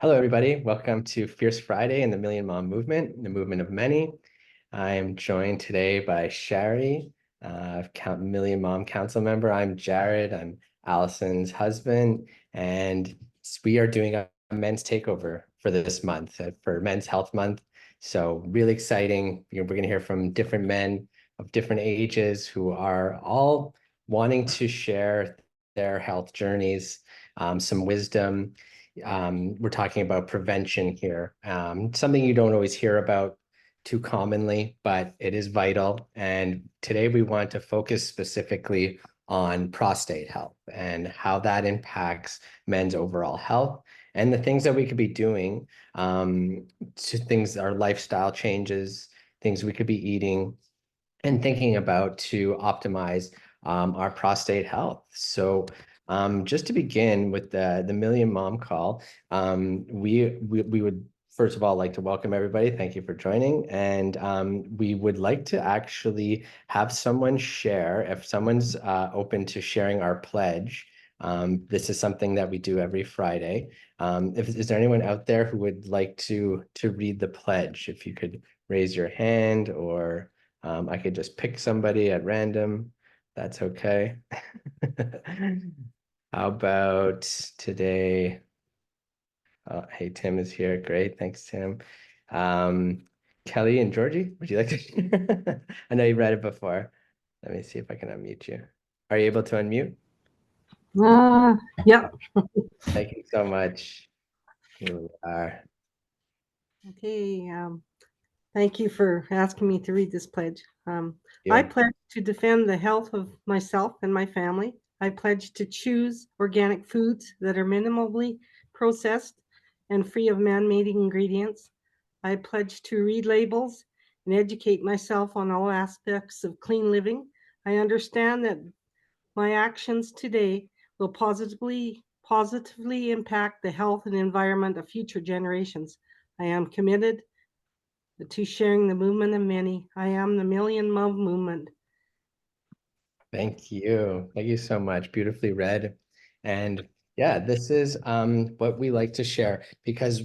Hello, everybody. Welcome to Fierce Friday and the Million Mom Movement, the movement of many. I am joined today by Shari, Million Mom Council member. I'm Jared. I'm Allison's husband, and we are doing a men's takeover for this month, for Men's Health Month. So really exciting. We're going to hear from different men of different ages who are all wanting to share their health journeys, some wisdom. We're talking about prevention here, something you don't always hear about too commonly, but it is vital. And today we want to focus specifically on prostate health and how that impacts men's overall health and the things that we could be doing, to things, our lifestyle changes, things we could be eating and thinking about to optimize our prostate health. So just to begin with the Million Mom Call, we would first of all like to welcome everybody. Thank you for joining. And we would like to actually have someone share, if someone's open to sharing our pledge. This is something that we do every Friday. Is there anyone out there who would like to read the pledge? If you could raise your hand, or I could just pick somebody at random. That's okay. How about today? Oh, hey, Tim is here. Great. Thanks, Tim. Um, Kelly and Georgie, would you like to? I know you read it before. Let me see if I can unmute you. Are you able to unmute? Uh, yeah. Thank you so much. Here we are. Okay. Thank you for asking me to read this pledge. I You. pledge to defend the health of myself and my family. I pledge to choose organic foods that are minimally processed and free of man-made ingredients. I pledge to read labels and educate myself on all aspects of clean living. I understand that my actions today will positively impact the health and environment of future generations. I am committed to sharing the movement of many. I am the Million Mom movement. Thank you. Thank you so much. Beautifully read. And yeah, this is what we like to share because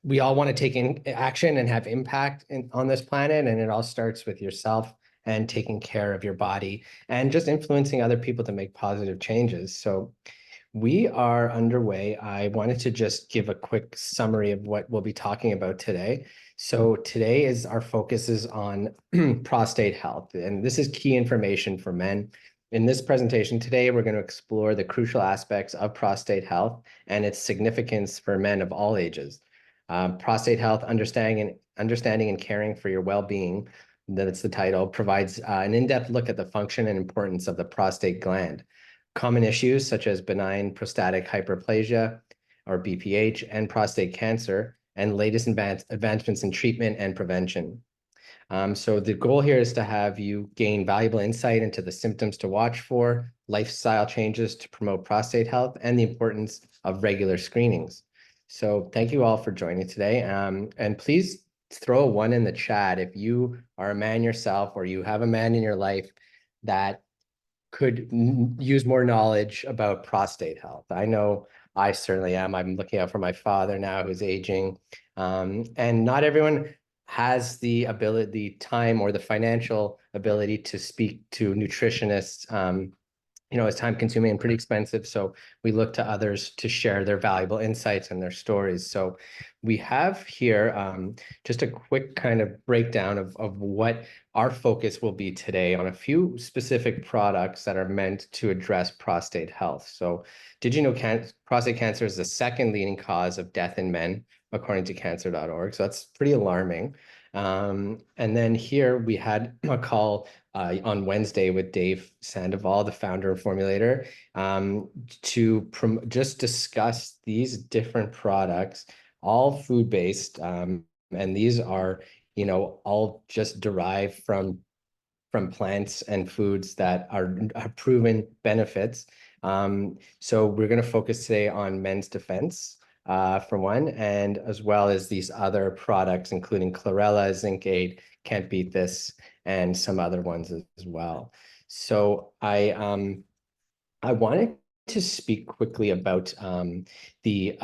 we all want to take in action and have impact on this planet. And it all starts with yourself and taking care of your body and just influencing other people to make positive changes. So we are underway. I wanted to just give a quick summary of what we'll be talking about today. So today is our focus is on prostate health, and this is key information for men. In this presentation today, we're going to explore the crucial aspects of prostate health and its significance for men of all ages. Prostate health, understanding and caring for your well-being, that's the title, provides an in-depth look at the function and importance of the prostate gland. Common issues such as benign prostatic hyperplasia, or BPH, and prostate cancer, and latest advancements in treatment and prevention. So the goal here is to have you gain valuable insight into the symptoms to watch for, lifestyle changes to promote prostate health, and the importance of regular screenings. So thank you all for joining today. And please throw a 1 in the chat if you are a man yourself or you have a man in your life that could use more knowledge about prostate health. I know I certainly am. I'm looking out for my father now who's aging. And not everyone has the ability, the time, or the financial ability to speak to nutritionists. It's time consuming and pretty expensive. So we look to others to share their valuable insights and their stories. So we have here just a quick kind of breakdown of what our focus will be today on a few specific products that are meant to address prostate health. So did you know prostate cancer is the second leading cause of death in men, according to cancer.org? So that's pretty alarming. And then here we had a call on Wednesday with Dave Sandoval, the founder and formulator, to just discuss these different products, all food-based, and these are, all just derived from plants and foods that have proven benefits. So we're going to focus today on men's defense, for one, and as well as these other products, including chlorella, zinc 8, can't beat this, and some other ones as well. So I wanted to speak quickly about the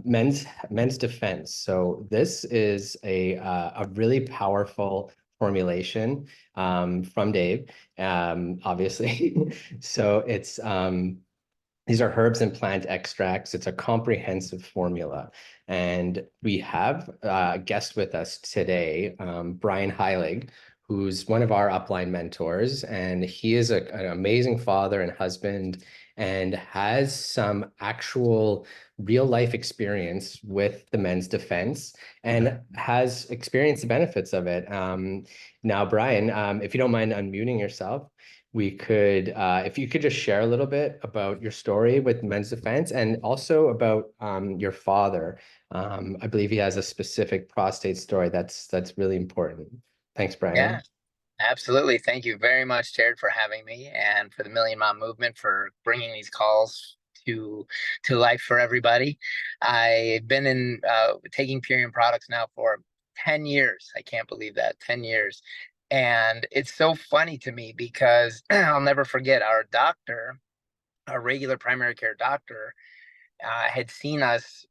men's defense. So this is a really powerful formulation from Dave, obviously. So it's these are herbs and plant extracts. It's a comprehensive formula. And we have a guest with us today, Brian Heilig, who's one of our upline mentors. And he is an amazing father and husband and has some actual real life experience with the men's defense and has experienced the benefits of it. Now, Brian, if you don't mind unmuting yourself, we could, if you could just share a little bit about your story with Men's Defense and also about your father. I believe he has a specific prostate story that's really important. Thanks, Yeah, Brian. absolutely. Thank you very much, Jared, for having me, and for the Million Mom Movement for bringing these calls to life for everybody. I've been in taking Purion products now for 10 years. I can't believe that, 10 years. And it's so funny to me because I'll never forget our doctor, our regular primary care doctor, had seen us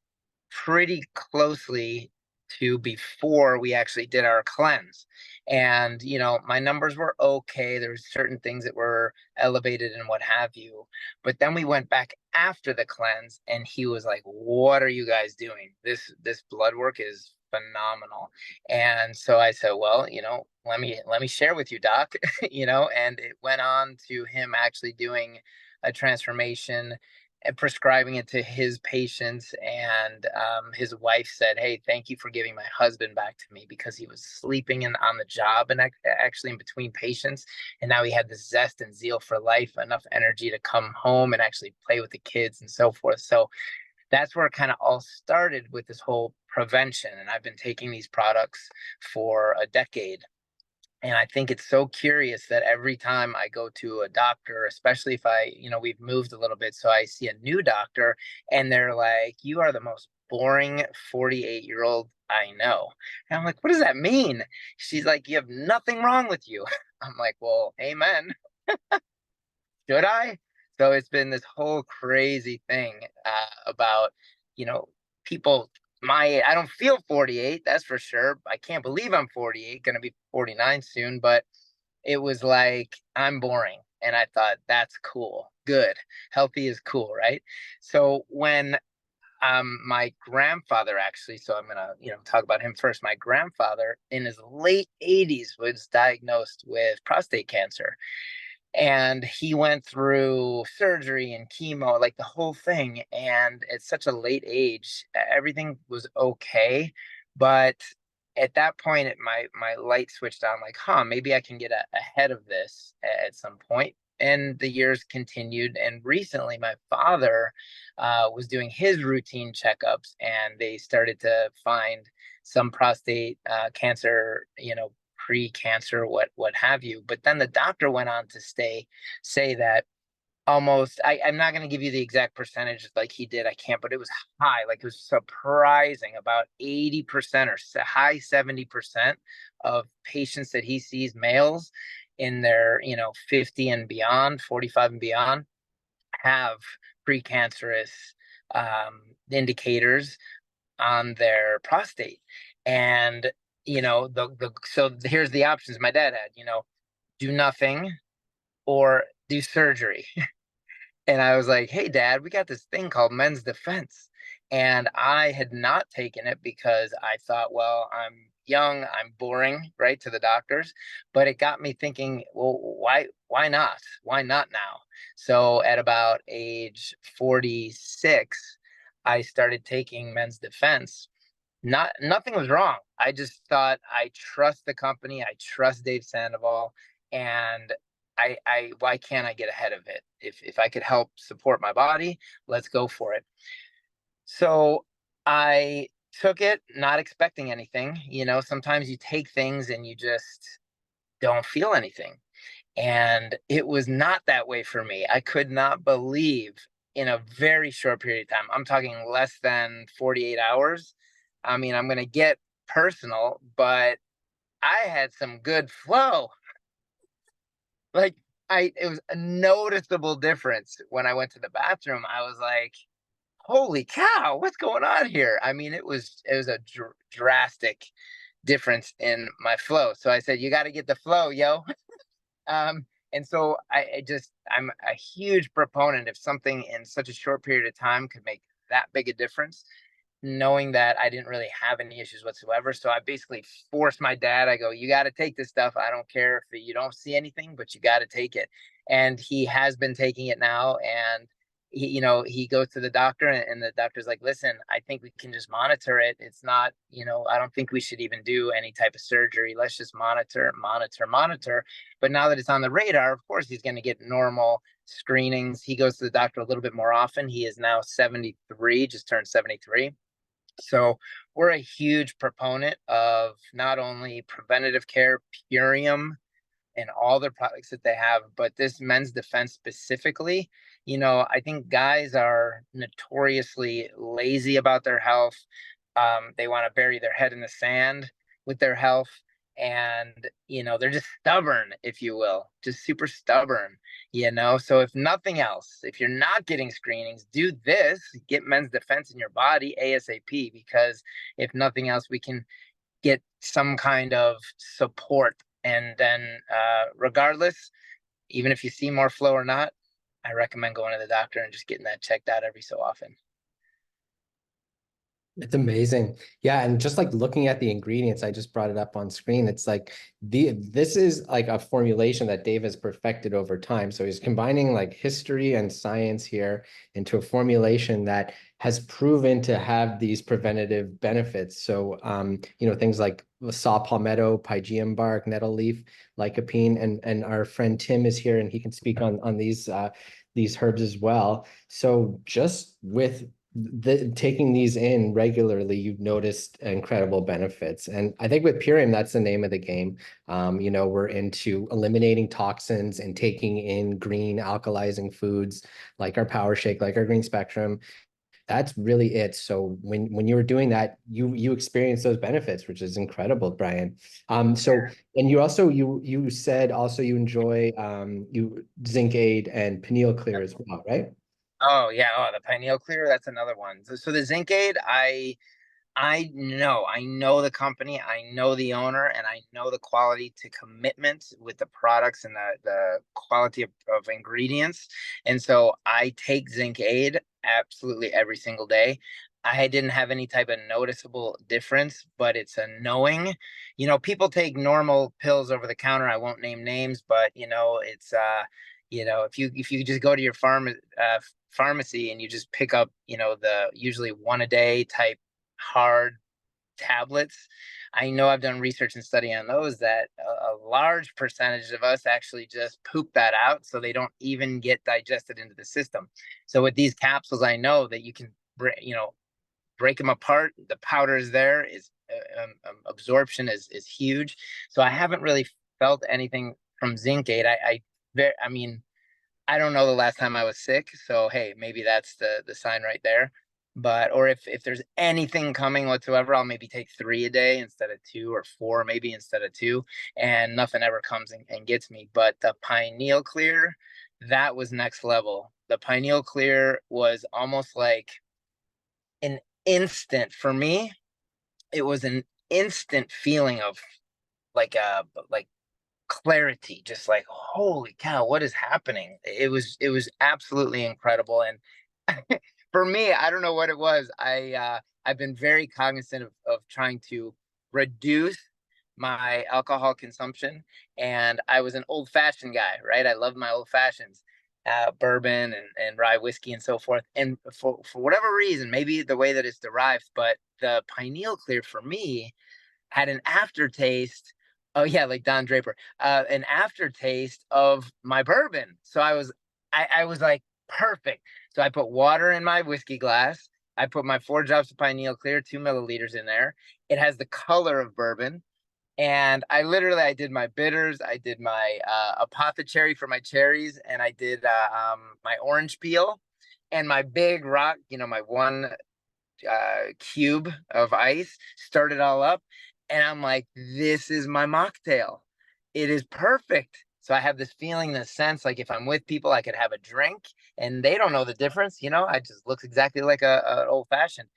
pretty closely to before we actually did our cleanse. And, my numbers were okay. There were certain things that were elevated and what have you. But then we went back after the cleanse and he was like, "What are you guys doing? This blood work is phenomenal." And so I said, "Well, let me share with you, doc." And it went on to him actually doing a transformation and prescribing it to his patients. And his wife said, "Hey, thank you for giving my husband back to me, because he was sleeping on the job and actually in between patients. And now he had this zest and zeal for life, enough energy to come home and actually play with the kids and so forth." So that's where it kind of all started with this whole prevention. And I've been taking these products for a decade. And I think it's so curious that every time I go to a doctor, especially if we've moved a little bit, so I see a new doctor and they're like, "You are the most boring 48-year-old I know." And I'm like, "What does that mean?" She's like, "You have nothing wrong with you." I'm like, "Well, amen. Should I?" So it's been this whole crazy thing about, people I don't feel 48, that's for sure. I can't believe I'm 48, going to be 49 soon, but it was like, I'm boring. And I thought, that's cool. Good. Healthy is cool, right? So when my grandfather, actually, so I'm gonna, talk about him first. My grandfather in his late 80s was diagnosed with prostate cancer, and he went through surgery and chemo, like the whole thing. And at such a late age, everything was okay. But at that point, my light switched on, like, maybe I can get ahead of this at some point. And the years continued. And recently, my father was doing his routine checkups, and they started to find some prostate cancer, pre-cancer, what have you. But then the doctor went on to say that almost, I'm not going to give you the exact percentage like he did. I can't, but it was high. Like, it was surprising. About 80% or high 70% of patients that he sees, males in their 50 and beyond, 45 and beyond, have precancerous indicators on their prostate. And so here's the options my dad had: do nothing or do surgery. And I was like, "Hey, Dad, we got this thing called Men's Defense." And I had not taken it because I thought, well, I'm young, I'm boring, right, to the doctors. But it got me thinking, well, why not? Why not now? So at about age 46, I started taking Men's Defense. Nothing was wrong. I just thought, I trust the company, I trust Dave Sandoval, and I why can't I get ahead of it? If I could help support my body, let's go for it. So I took it, not expecting anything. Sometimes you take things and you just don't feel anything. And it was not that way for me. I could not believe, in a very short period of time, I'm talking less than 48 hours. I mean, I'm going to get personal, but I had some good flow. Like, it was a noticeable difference when I went to the bathroom. I was like, holy cow, what's going on here? I mean, it was a drastic difference in my flow. So I said, you got to get the flow, yo. And so I'm a huge proponent if something in such a short period of time could make that big a difference, knowing that I didn't really have any issues whatsoever. So I basically forced my dad. I go, you got to take this stuff. I don't care if you don't see anything, but you got to take it. And he has been taking it now. And he goes to the doctor, and the doctor's like, listen, I think we can just monitor it. It's not, I don't think we should even do any type of surgery. Let's just monitor. But now that it's on the radar, of course, he's going to get normal screenings. He goes to the doctor a little bit more often. He is now 73, just turned 73. So we're a huge proponent of not only preventative care, Purium, and all the products that they have, but this men's defense specifically, I think guys are notoriously lazy about their health. They want to bury their head in the sand with their health. And, they're just stubborn, if you will, just super stubborn, So if nothing else, if you're not getting screenings, do this, get men's defense in your body ASAP, because if nothing else, we can get some kind of support. And then regardless, even if you see more flow or not, I recommend going to the doctor and just getting that checked out every so often. It's amazing. Yeah, and just like looking at the ingredients, I just brought it up on screen. It's like this is like a formulation that Dave has perfected over time. So he's combining like history and science here into a formulation that has proven to have these preventative benefits. So things like saw palmetto, pygeum bark, nettle leaf, lycopene, and our friend Tim is here and he can speak on these herbs as well. So just with taking these in regularly, you've noticed incredible benefits. And I think with Purium, that's the name of the game. We're into eliminating toxins and taking in green alkalizing foods like our Power Shake, like our Green Spectrum. That's really it. So when you were doing that, you experienced those benefits, which is incredible, Brian. And you said also you enjoy you Zinc Aid and Pineal Clear as well, right? Oh yeah, the pineal clear, that's another one. So the zinc aid, I know the company, I know the owner, and I know the quality to commitment with the products and the quality of ingredients. And so I take zinc aid absolutely every single day. I didn't have any type of noticeable difference, but it's a knowing. People take normal pills over the counter. I won't name names, but it's if you just go to your pharmacy and you just pick up, the usually one a day type hard tablets. I know I've done research and study on those that a large percentage of us actually just poop that out, so they don't even get digested into the system. So with these capsules, I know that you can, break them apart. The powder is there. Is absorption is huge. So I haven't really felt anything from zinc aid. I mean, I don't know the last time I was sick, so hey, maybe that's the sign right there. But or if there's anything coming whatsoever, I'll maybe take 3 a day instead of 2, or 4 maybe instead of 2, and nothing ever comes and gets me. But the pineal clear, that was next level. The pineal clear was almost like an instant for me. It was an instant feeling of like clarity, just like, holy cow, what is happening? It was absolutely incredible. And for me, I don't know what it was. I've been very cognizant of trying to reduce my alcohol consumption, and I was an old-fashioned guy, right? I love my old fashions, bourbon and rye whiskey and so forth. And for whatever reason, maybe the way that it's derived, but the pineal clear for me had an aftertaste. Oh yeah, like Don Draper, an aftertaste of my bourbon. So I was like, perfect. So I put water in my whiskey glass. I put my 4 drops of pineal clear, 2 milliliters in there. It has the color of bourbon. And I did my bitters, I did my apothecary for my cherries, and I did my orange peel, and my big rock, my one cube of ice, stirred it all up, and I'm like, this is my mocktail. It is perfect. So I have this feeling, this sense, like if I'm with people, I could have a drink and they don't know the difference. I just looks exactly like a old fashioned.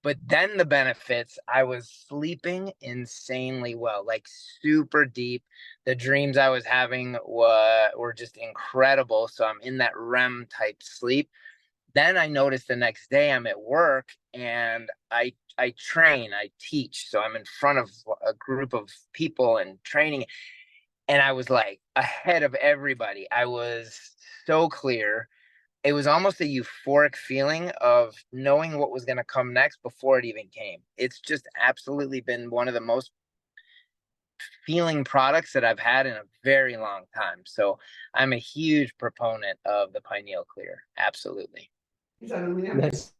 But then the benefits, I was sleeping insanely well, like super deep. The dreams I was having were just incredible. So I'm in that REM type sleep. Then I noticed the next day I'm at work and I train, I teach. So I'm in front of a group of people and training. And I was like ahead of everybody. I was so clear. It was almost a euphoric feeling of knowing what was going to come next before it even came. It's just absolutely been one of the most feeling products that I've had in a very long time. So I'm a huge proponent of the Pineal Clear. Absolutely. That's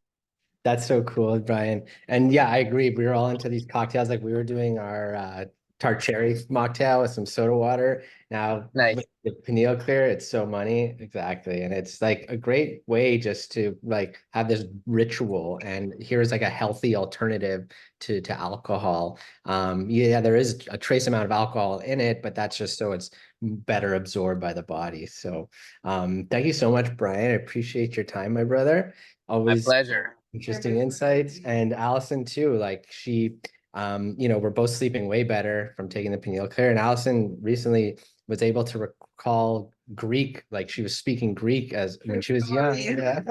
That's so cool, Brian. And yeah, I agree. We were all into these cocktails. Like we were doing our tart cherry mocktail with some soda water. Now Nice. with the pineal clear, it's so money. Exactly. And it's like a great way just to like have this ritual. And here's like a healthy alternative to alcohol. Yeah, there is a trace amount of alcohol in it, but that's just so it's better absorbed by the body. So thank you so much, Brian. I appreciate your time, my brother. My Always pleasure. interesting insights. And Allison too, like she, we're both sleeping way better from taking the pineal clear. And Allison recently was able to recall Greek, like she was speaking Greek as when she was young. Yeah.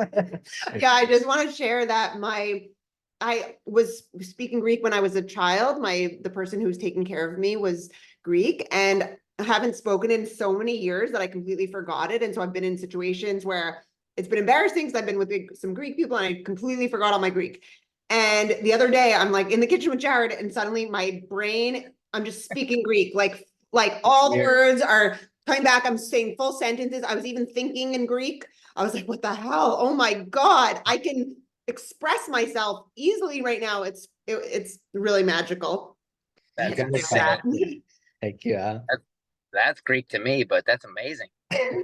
Yeah, I just want to share that I was speaking Greek when I was a child. The person who was taking care of me was Greek, and I haven't spoken in so many years that I completely forgot it. And so I've been in situations where it's been embarrassing because I've been with some Greek people and I completely forgot all my Greek. And the other day I'm like in the kitchen with Jared and suddenly my brain, I'm just speaking Greek, like all the words are coming back. I'm saying full sentences. I was even thinking in Greek. I was like, what the hell? Oh my God, I can express myself easily right now. It's really magical. That's Good Like that. Thank you. That's Greek to me, but that's amazing. You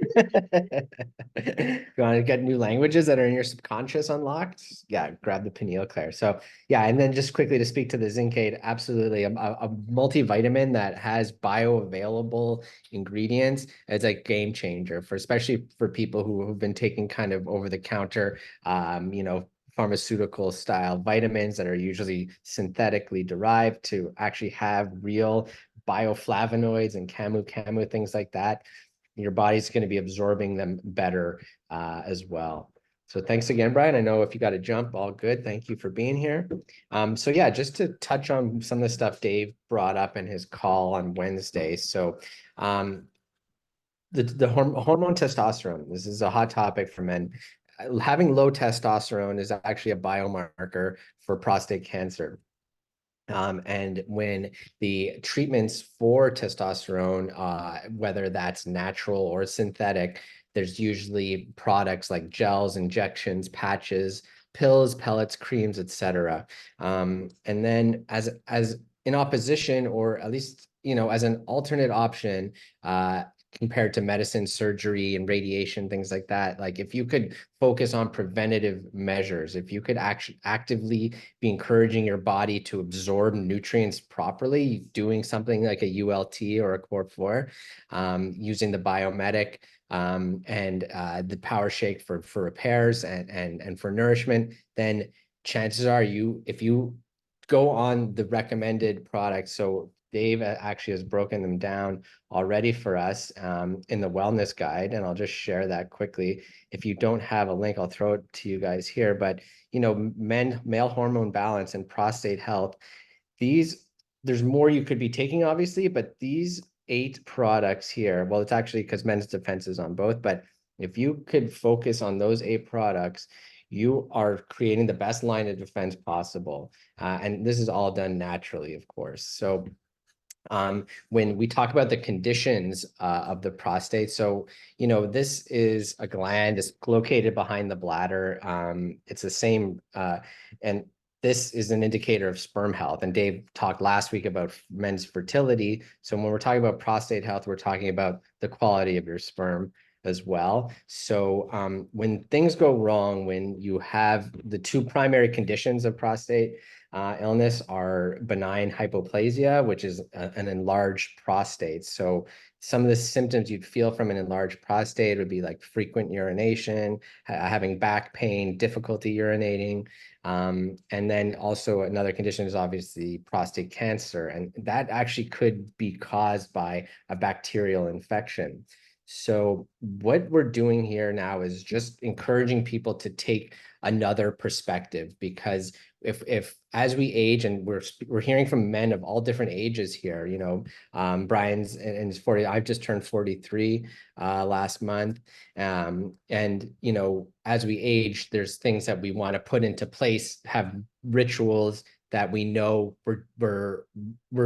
want to get new languages that are in your subconscious unlocked? Yeah, grab the pineal clear. So yeah, and then just quickly to speak to the Zincade, absolutely a multivitamin that has bioavailable ingredients. It's a game changer for especially for people who have been taking kind of over the counter, pharmaceutical style vitamins that are usually synthetically derived to actually have real bioflavonoids and camu things like that. Your body's going to be absorbing them better as well. So thanks again, Brian. I know if you got to jump, all good. Thank you for being here. So yeah, just to touch on some of the stuff Dave brought up in his call on Wednesday. So the hormone testosterone, this is a hot topic for men. Having low testosterone is actually a biomarker for prostate cancer. And when the treatments for testosterone, whether that's natural or synthetic, there's usually products like gels, injections, patches, pills, pellets, creams, etc. And then as in opposition, or at least as an alternate option, compared to medicine, surgery, and radiation, things like that. Like if you could focus on preventative measures, if you could actively be encouraging your body to absorb nutrients properly, doing something like a ULT or a Core 4, using the Biomedic and the Power Shake for repairs and for nourishment, then chances are if you go on the recommended products, so Dave actually has broken them down already for us in the wellness guide, and I'll just share that quickly. If you don't have a link, I'll throw it to you guys here. But male hormone balance and prostate health, there's more you could be taking, obviously, but these 8 products here, well, it's actually because men's defense is on both, but if you could focus on those 8 products, you are creating the best line of defense possible. And this is all done naturally, of course. So when we talk about the conditions of the prostate, so this is a gland. It's located behind the bladder. It's the same, and this is an indicator of sperm health. And Dave talked last week about men's fertility. So when we're talking about prostate health, we're talking about the quality of your sperm as well. So when things go wrong, when you have the two primary conditions of prostate illness are benign hypoplasia, which is an enlarged prostate. So some of the symptoms you'd feel from an enlarged prostate would be like frequent urination, having back pain, difficulty urinating. And then also another condition is obviously prostate cancer, and that actually could be caused by a bacterial infection. So what we're doing here now is just encouraging people to take another perspective, because if as we age, and we're hearing from men of all different ages here, you know, Brian's in his 40, I've just turned 43 last month. And you know, as we age, there's things that we want to put into place, have rituals that we know we're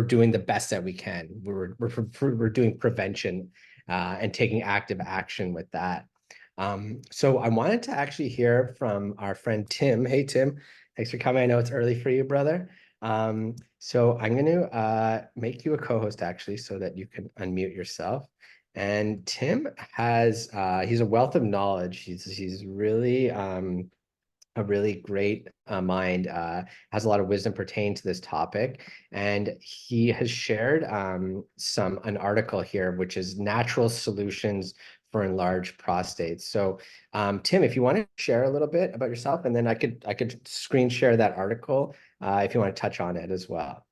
doing the best that we can. We're doing prevention and taking active action with that. So I wanted to actually hear from our friend Tim. Hey, Tim, thanks for coming. I know it's early for you, brother. So I'm going to make you a co-host actually, so that you can unmute yourself. And Tim has, he's a wealth of knowledge. He's really a really great mind, has a lot of wisdom pertaining to this topic. And he has shared an article here, which is natural solutions for enlarged prostates. So Tim, if you want to share a little bit about yourself, and then I could screen share that article if you want to touch on it as well.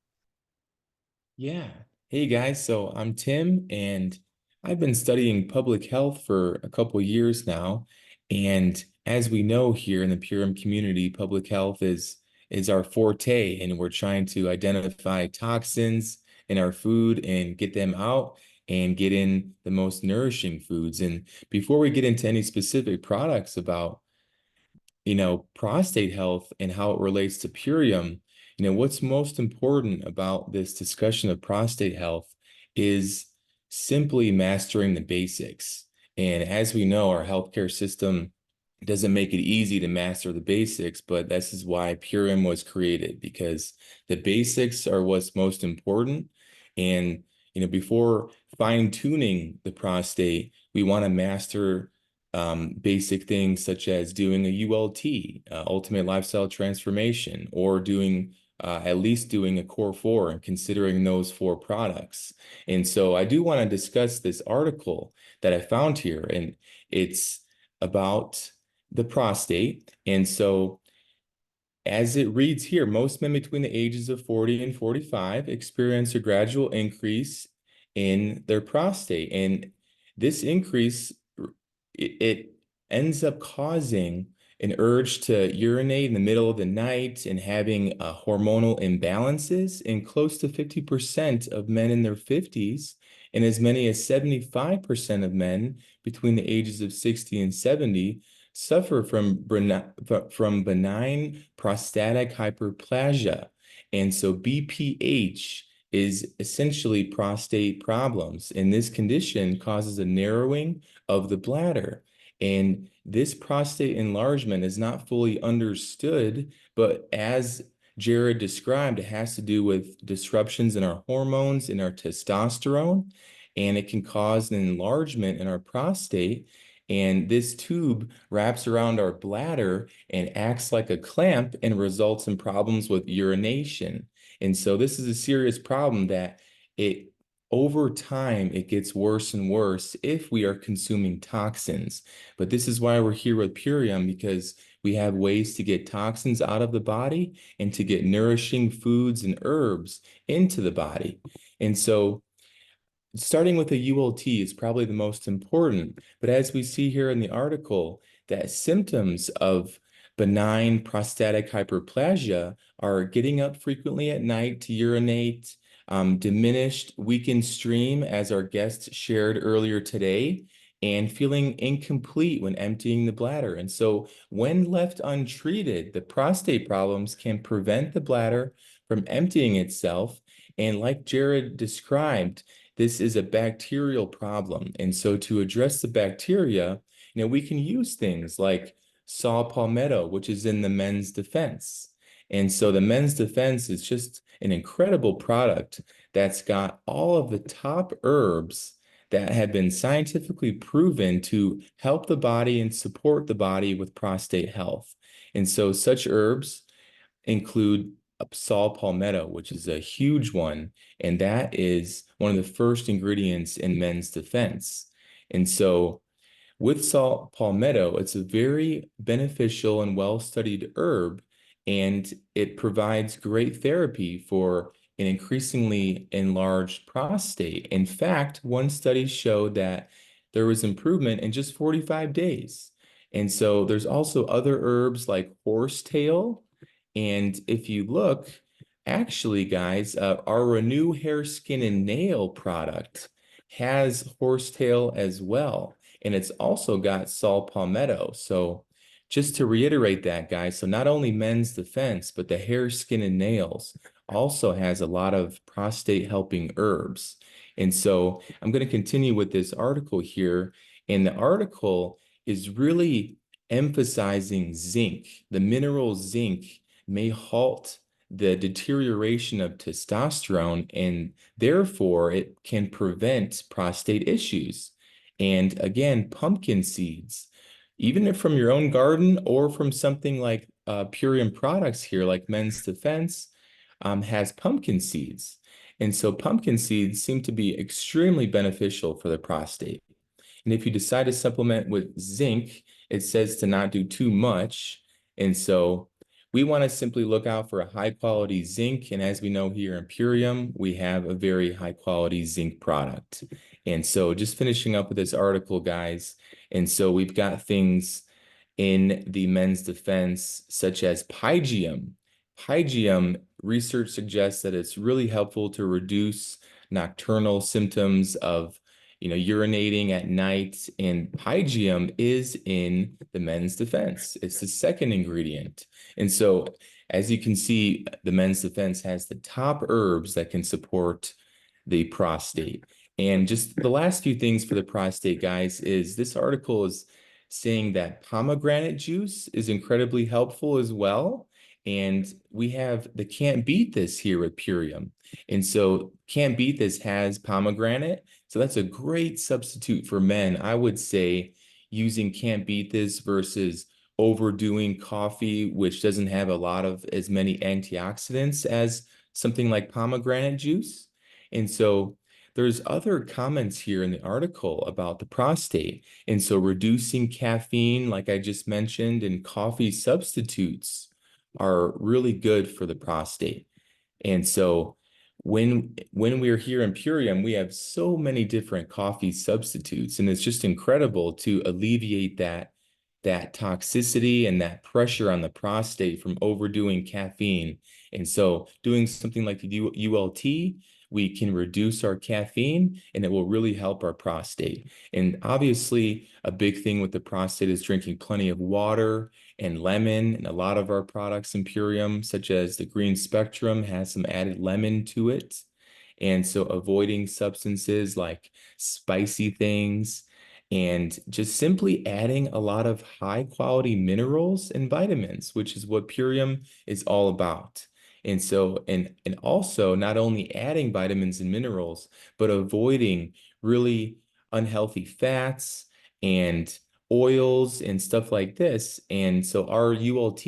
Yeah. Hey guys, so I'm Tim and I've been studying public health for a couple years now. And as we know here in the Purim community, public health is our forte, and we're trying to identify toxins in our food and get them out and get in the most nourishing foods. And before we get into any specific products about prostate health and how it relates to Purium, what's most important about this discussion of prostate health is simply mastering the basics. And as we know, our healthcare system doesn't make it easy to master the basics, but this is why Purium was created, because the basics are what's most important. And, before fine-tuning the prostate, we want to master basic things such as doing a ULT, ultimate lifestyle transformation, or at least doing a core 4 and considering those 4 products. And so I do want to discuss this article that I found here, and it's about the prostate. And so as it reads here, most men between the ages of 40 and 45 experience a gradual increase in their prostate. And this increase, it ends up causing an urge to urinate in the middle of the night and having hormonal imbalances in close to 50% of men in their 50s, and as many as 75% of men between the ages of 60 and 70 suffer from benign prostatic hyperplasia. And so BPH is essentially prostate problems, and this condition causes a narrowing of the bladder. And this prostate enlargement is not fully understood, but as Jared described, it has to do with disruptions in our hormones, in our testosterone, and it can cause an enlargement in our prostate. And this tube wraps around our bladder and acts like a clamp and results in problems with urination. And so this is a serious problem that over time, it gets worse and worse if we are consuming toxins. But this is why we're here with Purium, because we have ways to get toxins out of the body and to get nourishing foods and herbs into the body. And so starting with a ULT is probably the most important, but as we see here in the article, that symptoms of benign prostatic hyperplasia are getting up frequently at night to urinate, diminished, weakened stream, as our guest shared earlier today, and feeling incomplete when emptying the bladder. And so when left untreated, the prostate problems can prevent the bladder from emptying itself. And like Jared described, this is a bacterial problem. And so to address the bacteria, we can use things like saw palmetto, which is in the Men's Defense. And so the Men's Defense is just an incredible product that's got all of the top herbs that have been scientifically proven to help the body and support the body with prostate health. And so such herbs include saw palmetto, which is a huge one, and that is one of the first ingredients in Men's Defense. And so with saw palmetto, it's a very beneficial and well-studied herb, and it provides great therapy for an increasingly enlarged prostate. In fact, one study showed that there was improvement in just 45 days. And so there's also other herbs like horsetail. And if you look, actually, guys, our Renew Hair, Skin, and Nail product has horsetail as well. And it's also got saw palmetto. So just to reiterate that, guys, so not only Men's Defense, but the hair, skin, and nails also has a lot of prostate helping herbs. And so I'm going to continue with this article here. And the article is really emphasizing zinc. The mineral zinc may halt the deterioration of testosterone, and therefore it can prevent prostate issues. And again, pumpkin seeds, even if from your own garden or from something like Purium products here, like Men's Defense, has pumpkin seeds. And so pumpkin seeds seem to be extremely beneficial for the prostate. And if you decide to supplement with zinc, it says to not do too much. And so we want to simply look out for a high quality zinc. And as we know here in Purium, we have a very high quality zinc product. And so just finishing up with this article, guys. And so we've got things in the Men's Defense, such as pygium. Pygium research suggests that it's really helpful to reduce nocturnal symptoms of urinating at night, and pygium is in the Men's Defense. It's the second ingredient. And so, as you can see, the Men's Defense has the top herbs that can support the prostate. And just the last few things for the prostate, guys, is this article is saying that pomegranate juice is incredibly helpful as well. And we have the Can't Beat This here with Purium. And so Can't Beat This has pomegranate. So that's a great substitute for men. I would say using Can't Beat This versus overdoing coffee, which doesn't have a lot of as many antioxidants as something like pomegranate juice. And so there's other comments here in the article about the prostate. And so reducing caffeine, like I just mentioned, and coffee substitutes are really good for the prostate. And so when we're here in Purium, we have so many different coffee substitutes, and it's just incredible to alleviate that toxicity and that pressure on the prostate from overdoing caffeine. And so doing something like the ULT, we can reduce our caffeine, and it will really help our prostate. And obviously, a big thing with the prostate is drinking plenty of water and lemon. And a lot of our products in Purium, such as the Green Spectrum, has some added lemon to it. And so avoiding substances like spicy things, and just simply adding a lot of high quality minerals and vitamins, which is what Purium is all about. And so, and also not only adding vitamins and minerals, but avoiding really unhealthy fats and oils and stuff like this. And so our ULT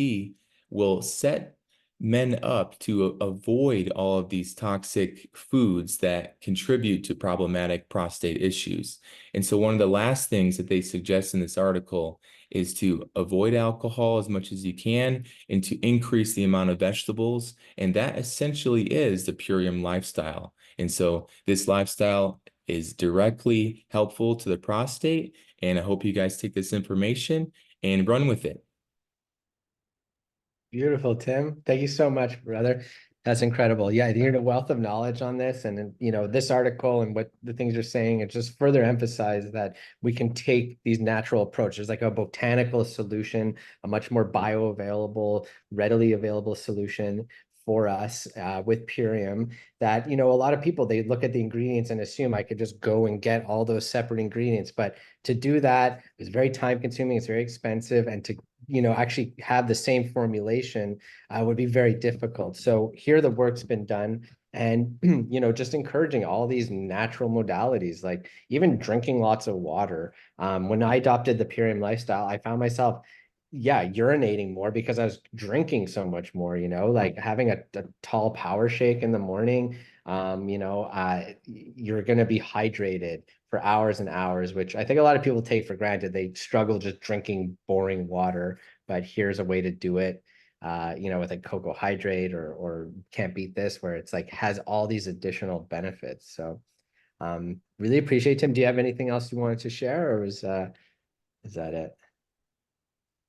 will set men up to avoid all of these toxic foods that contribute to problematic prostate issues. And so one of the last things that they suggest in this article is to avoid alcohol as much as you can and to increase the amount of vegetables. And that essentially is the Purium lifestyle. And so this lifestyle is directly helpful to the prostate. And I hope you guys take this information and run with it. Beautiful, Tim. Thank you so much, brother. That's incredible. Yeah, you're a wealth of knowledge on this, and this article and what the things you're saying, it just further emphasize that we can take these natural approaches, like a botanical solution, a much more bioavailable, readily available solution for us with Purium, that a lot of people, they look at the ingredients and assume I could just go and get all those separate ingredients, but to do that is very time consuming, it's very expensive, and to actually have the same formulation would be very difficult. So here the work's been done And, you know, just encouraging all these natural modalities, like even drinking lots of water. When I adopted the Purium lifestyle, I found myself, yeah, urinating more because I was drinking so much more, you know, like having a tall power shake in the morning. You know, you're going to be hydrated for hours and hours, which I think a lot of people take for granted. They struggle just drinking boring water, but here's a way to do it. You know, with a cocoa hydrate or can't beat this, where it's like has all these additional benefits. So really appreciate, Tim. Do you have anything else you wanted to share, or is that it?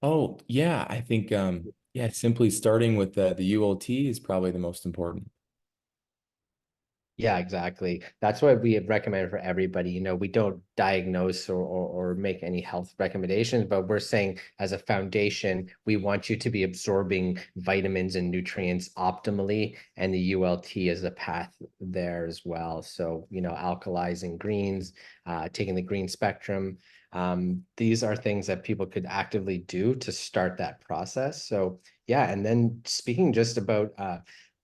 Oh, yeah, I think yeah, simply starting with the ULT is probably the most important. Yeah, exactly. That's what we recommend for everybody. You know, we don't diagnose or make any health recommendations, but we're saying as a foundation, we want you to be absorbing vitamins and nutrients optimally, and the ULT is a path there as well. So, you know, alkalizing greens, taking the green spectrum. These are things that people could actively do to start that process. So, yeah, and then speaking just about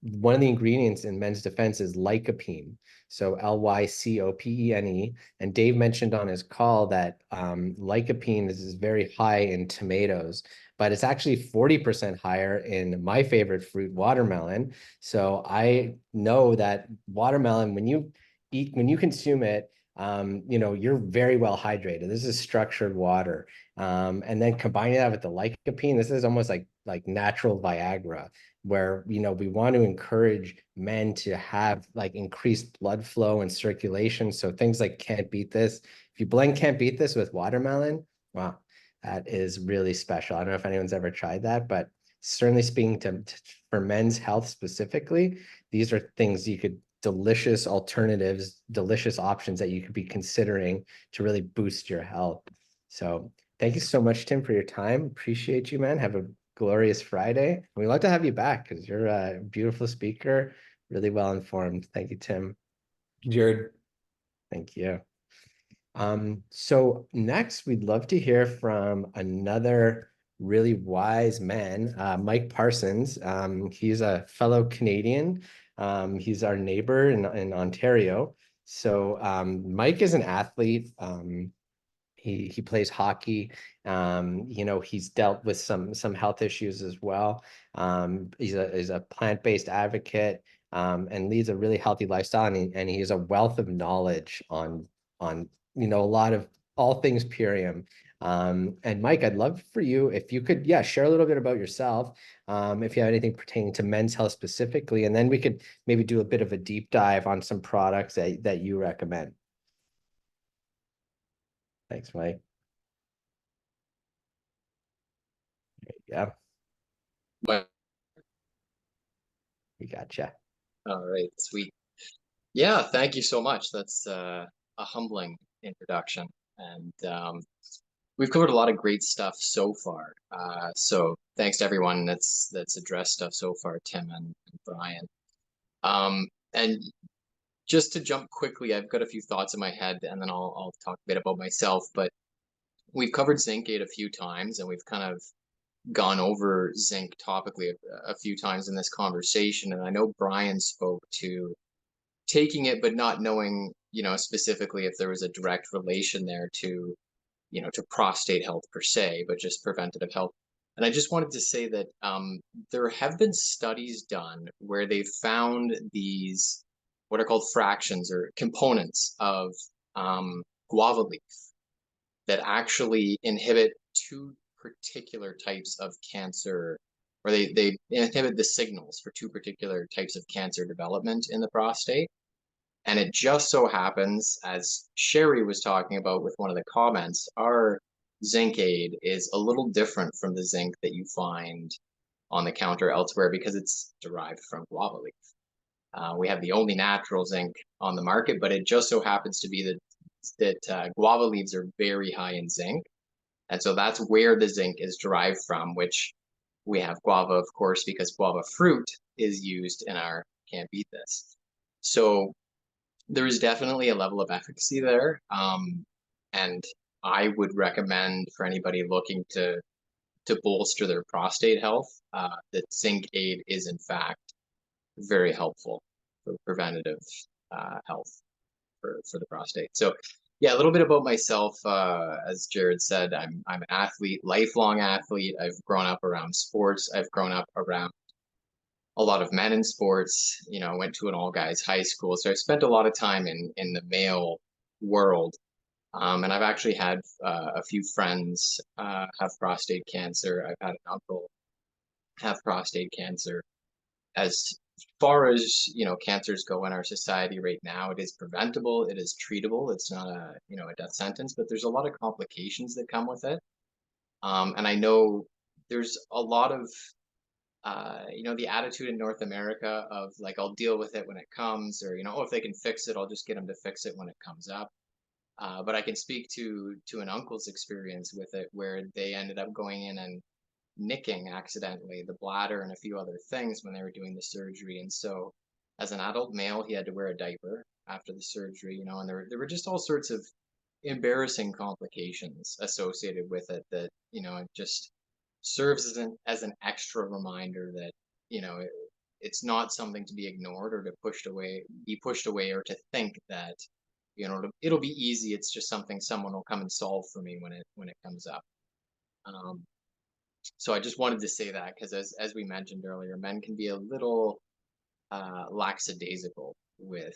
one of the ingredients in Men's Defense is lycopene. So Lycopene. And Dave mentioned on his call that lycopene is very high in tomatoes, but it's actually 40% higher in my favorite fruit, watermelon. So I know that watermelon, when you consume it, you know, you're very well hydrated. This is structured water. And then combining that with the lycopene, this is almost like natural Viagra, where, you know, we want to encourage men to have like increased blood flow and circulation. So things like can't beat this. If you blend can't beat this with watermelon, wow, that is really special. I don't know if anyone's ever tried that, but certainly speaking to for men's health specifically, these are things you could delicious alternatives, delicious options that you could be considering to really boost your health. So thank you so much, Tim, for your time. Appreciate you, man. Have a glorious Friday. We'd love to have you back because you're a beautiful speaker, really well informed. Thank you, Tim. Jared. Thank you. So next, we'd love to hear from another really wise man, Mike Parsons. He's a fellow Canadian. He's our neighbor in Ontario. So Mike is an athlete. He plays hockey. You know, he's dealt with some health issues as well. He's a plant-based advocate, and leads a really healthy lifestyle, and he has a wealth of knowledge on you know, a lot of all things Purium. And Mike, I'd love for you if you could, yeah, share a little bit about yourself, if you have anything pertaining to men's health specifically, and then we could maybe do a bit of a deep dive on some products that you recommend. Thanks, Mike. Yeah, Well, we gotcha. all right, sweet. Yeah, thank you so much. That's a humbling introduction. And we've covered a lot of great stuff so far. So thanks to everyone that's addressed stuff so far, Tim and Brian. And just to jump quickly, I've got a few thoughts in my head, and then I'll talk a bit about myself. But we've covered Zincade a few times, and we've kind of gone over zinc topically a few times in this conversation. And I know Brian spoke to taking it, but not knowing, you know, specifically if there was a direct relation there to, you know, to prostate health per se, but just preventative health. And I just wanted to say that there have been studies done where they found these, what are called fractions or components of guava leaf that actually inhibit two particular types of cancer, or they inhibit the signals for two particular types of cancer development in the prostate. And it just so happens, as Sherry was talking about with one of the comments, our Zincade is a little different from the zinc that you find on the counter elsewhere because it's derived from guava leaf. We have the only natural zinc on the market, but it just so happens to be that guava leaves are very high in zinc. And so that's where the zinc is derived from, which we have guava, of course, because guava fruit is used in our Can't Beat This. So there is definitely a level of efficacy there. And I would recommend for anybody looking to bolster their prostate health, that Zincade is in fact very helpful for preventative health for the prostate. So yeah, a little bit about myself. As Jared said, I'm an athlete, lifelong athlete. I've grown up around sports. I've grown up around a lot of men in sports. You know, went to an all guys high school, so I spent a lot of time in the male world. And I've actually had a few friends have prostate cancer. I've had an uncle have prostate cancer. As far as, you know, cancers go in our society right now, it is preventable, it is treatable. It's not a, you know, a death sentence, but there's a lot of complications that come with it. And I know there's a lot of you know, the attitude in North America of like, I'll deal with it when it comes, or, you know, oh, if they can fix it, I'll just get them to fix it when it comes up. But I can speak to an uncle's experience with it, where they ended up going in and nicking accidentally the bladder and a few other things when they were doing the surgery. And so, as an adult male, he had to wear a diaper after the surgery, you know, and there were just all sorts of embarrassing complications associated with it that, you know, it just serves as an extra reminder that, you know, it's not something to be ignored or to be pushed away, or to think that, you know, it'll be easy. It's just something someone will come and solve for me when it comes up. So I just wanted to say that, because as we mentioned earlier, men can be a little lackadaisical with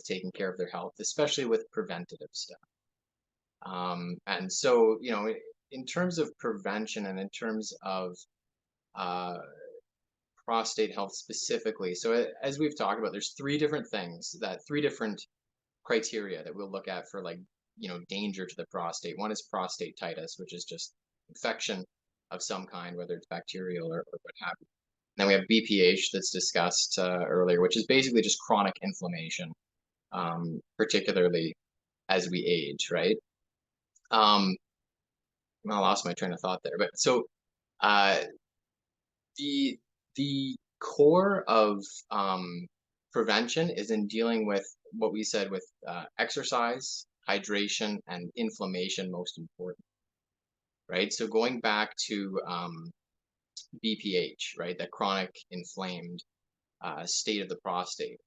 taking care of their health, especially with preventative stuff. And so, you know, in terms of prevention and in terms of prostate health specifically, so as we've talked about, there's three different criteria that we'll look at for, like, you know, danger to the prostate. One is prostatitis, which is just infection of some kind, whether it's bacterial or what have you. Then we have BPH that's discussed earlier, which is basically just chronic inflammation, particularly as we age, right? I lost my train of thought there, but so the core of prevention is in dealing with what we said with exercise, hydration, and inflammation, most important, right? So going back to BPH, right, that chronic inflamed state of the prostate.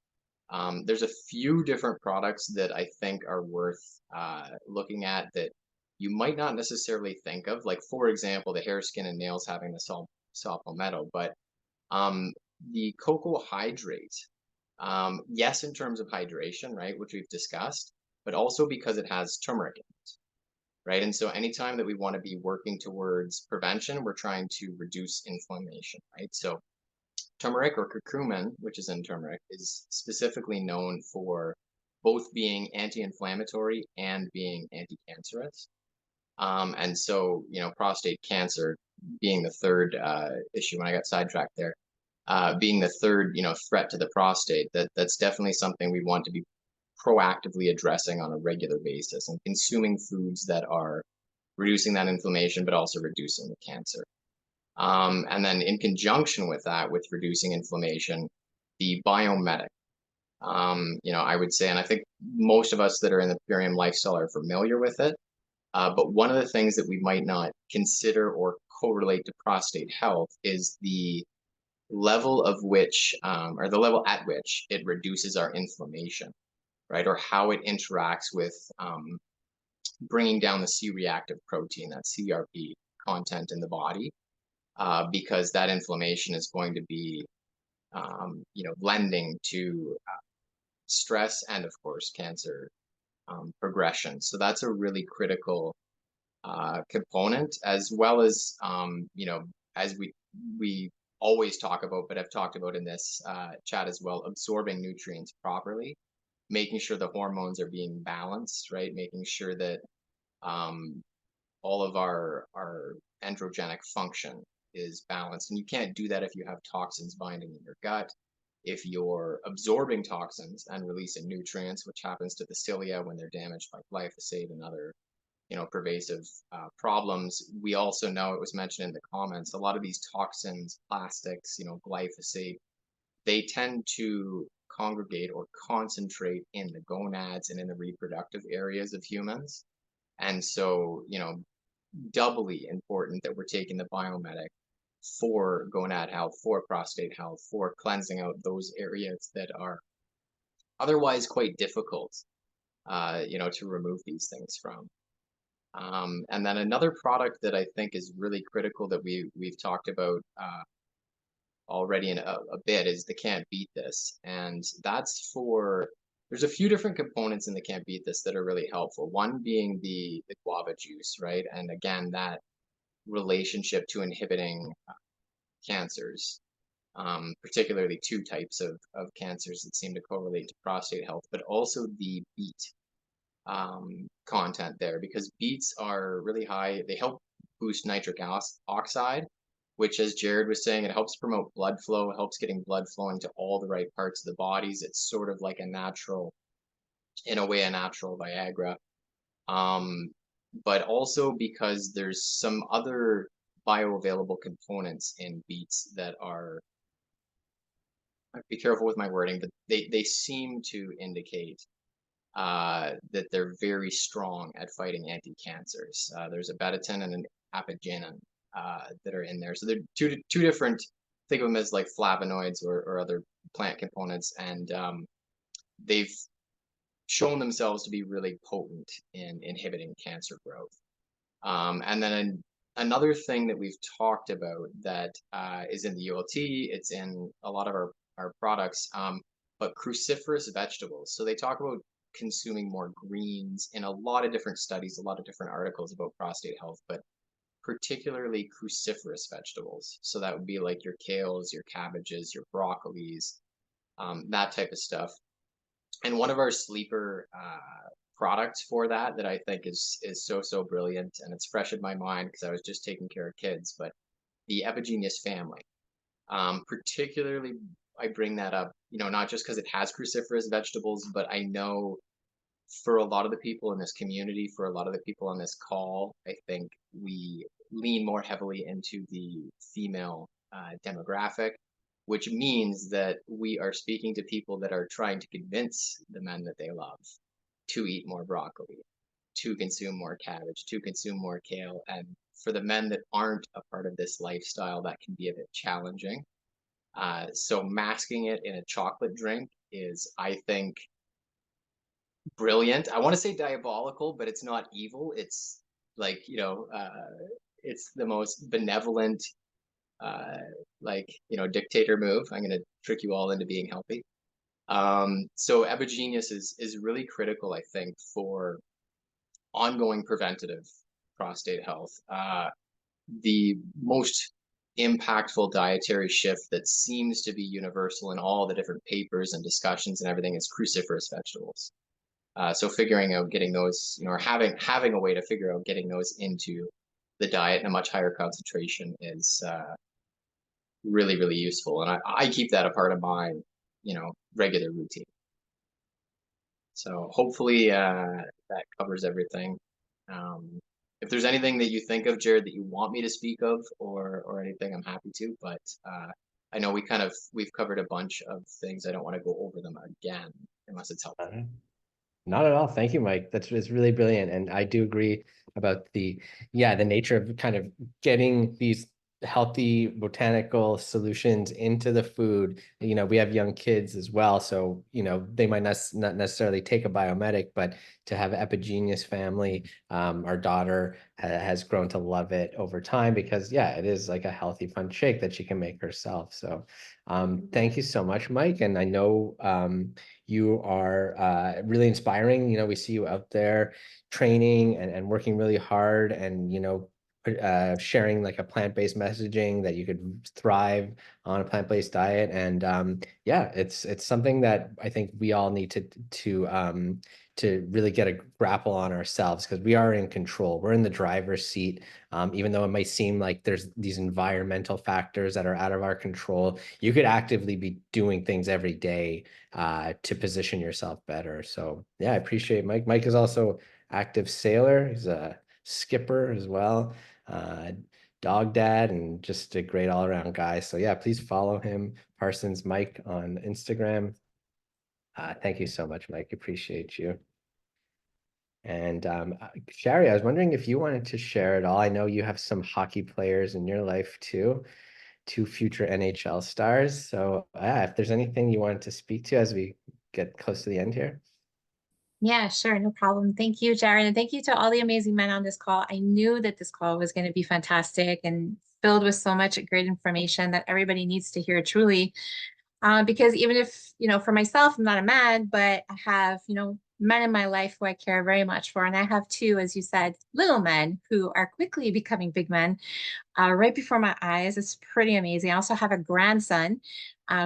There's a few different products that I think are worth looking at that you might not necessarily think of. Like, for example, the hair, skin, and nails having the saw palmetto, but the cocoa hydrate, yes, in terms of hydration, right, which we've discussed, but also because it has turmeric in it, right? And so anytime that we want to be working towards prevention, we're trying to reduce inflammation, right? So turmeric, or curcumin, which is in turmeric, is specifically known for both being anti-inflammatory and being anti-cancerous. And so, you know, prostate cancer being the third issue, when I got sidetracked there, being the third, you know, threat to the prostate, that's definitely something we want to be proactively addressing on a regular basis, and consuming foods that are reducing that inflammation, but also reducing the cancer. And then in conjunction with that, with reducing inflammation, the biomedic, you know, I would say, and I think most of us that are in the Purium lifestyle are familiar with it. But one of the things that we might not consider or correlate to prostate health is the level of which, or the level at which it reduces our inflammation, right? Or how it interacts with bringing down the C-reactive protein, that CRP content in the body, because that inflammation is going to be, you know, lending to stress and, of course, cancer progression. So that's a really critical component, as well as, you know, as we always talk about, but I've talked about in this chat as well, absorbing nutrients properly, making sure the hormones are being balanced, right? Making sure that all of our androgenic function is balanced. And you can't do that if you have toxins binding in your gut. If you're absorbing toxins and releasing nutrients, which happens to the cilia when they're damaged by glyphosate and other, you know, pervasive problems. We also know, it was mentioned in the comments, a lot of these toxins, plastics, you know, glyphosate, they tend to congregate or concentrate in the gonads and in the reproductive areas of humans. And so, you know, doubly important that we're taking the biomedic for gonad health, for prostate health, for cleansing out those areas that are otherwise quite difficult, to remove these things from. And then another product that I think is really critical that we've talked about already in a bit is the Can't Beat This, and that's for there's a few different components in the Can't Beat This that are really helpful. One being the guava juice, right? And again, that relationship to inhibiting cancers, particularly two types of cancers that seem to correlate to prostate health, but also the beet content there, because beets are really high. They help boost nitric oxide, which, as Jared was saying, it helps promote blood flow, it helps getting blood flowing to all the right parts of the bodies. It's sort of like a natural, in a way, a natural Viagra. But also because there's some other bioavailable components in beets that are, be careful with my wording, but they seem to indicate that they're very strong at fighting anti-cancers. There's a betatin and an apigenin that are in there. So they're two different, think of them as like flavonoids or other plant components, and they've shown themselves to be really potent in inhibiting cancer growth. And then another thing that we've talked about that is in the ULT, it's in a lot of our products, but cruciferous vegetables. So they talk about consuming more greens in a lot of different studies, a lot of different articles about prostate health, but particularly cruciferous vegetables. So that would be like your kales, your cabbages, your broccolis, that type of stuff. And one of our sleeper products for that I think is so brilliant, and it's fresh in my mind because I was just taking care of kids, but the Epigenius family. Particularly, I bring that up, not just because it has cruciferous vegetables, but I know for a lot of the people in this community, for a lot of the people on this call, I think we lean more heavily into the female demographic, which means that we are speaking to people that are trying to convince the men that they love to eat more broccoli, to consume more cabbage, to consume more kale. And for the men that aren't a part of this lifestyle, that can be a bit challenging. So masking it in a chocolate drink is, I think, brilliant. I want to say diabolical, but it's not evil. It's like, it's the most benevolent, dictator move. I'm going to trick you all into being healthy. So Epigenius is really critical, I think, for ongoing preventative prostate health. The most impactful dietary shift that seems to be universal in all the different papers and discussions and everything is cruciferous vegetables. So figuring out getting those, or having a way to figure out getting those into the diet in a much higher concentration is really, really useful. And I keep that a part of my, regular routine. So hopefully that covers everything. If there's anything that you think of, Jared, that you want me to speak of or anything, I'm happy to. But I know we've covered a bunch of things. I don't want to go over them again unless it's helpful. Not at all. Thank you, Mike. It's really brilliant. And I do agree about the nature of kind of getting these healthy botanical solutions into the food. We have young kids as well, so they might not necessarily take a biomedic, but to have Epigenius family, our daughter has grown to love it over time because it is like a healthy, fun shake that she can make herself. So thank you so much, Mike. And I know you are really inspiring. We see you out there training and working really hard, and sharing like a plant-based messaging that you could thrive on a plant-based diet. And it's something that I think we all need to really get a grapple on ourselves, because we are in control. We're in the driver's seat. Even though it might seem like there's these environmental factors that are out of our control, you could actively be doing things every day to position yourself better. So I appreciate Mike. Mike is also active sailor. He's a skipper as well, dog dad, and just a great all-around guy. So please follow him, Parsons Mike, on Instagram. Thank you so much, Mike. Appreciate you. And Shari, I was wondering if you wanted to share at all. I know you have some hockey players in your life too, 2 future NHL stars. So if there's anything you wanted to speak to as we get close to the end here. Yeah, sure. No problem. Thank you, Jared. And thank you to all the amazing men on this call. I knew that this call was going to be fantastic and filled with so much great information that everybody needs to hear truly. Because even if, for myself, I'm not a man, but I have, men in my life who I care very much for. And I have two, as you said, little men who are quickly becoming big men right before my eyes. It's pretty amazing. I also have a grandson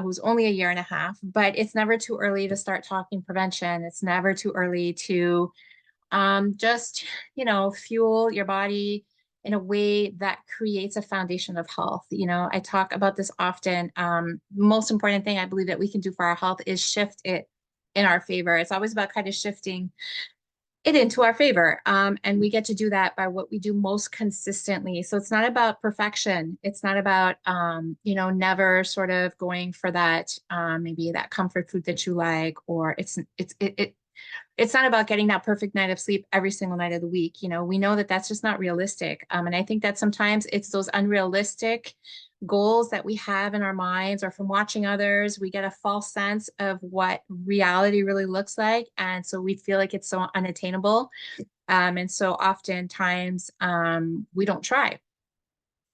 who's only a year and a half, but it's never too early to start talking prevention. It's never too early to just, fuel your body in a way that creates a foundation of health. I talk about this often. Most important thing I believe that we can do for our health is shift it in our favor. It's always about kind of shifting it into our favor. And we get to do that by what we do most consistently. So it's not about perfection. It's not about, never sort of going for that, maybe that comfort food that you like, or it's not about getting that perfect night of sleep every single night of the week. We know that that's just not realistic. And I think that sometimes it's those unrealistic goals that we have in our minds or from watching others, we get a false sense of what reality really looks like. And so we feel like it's so unattainable. And so oftentimes we don't try,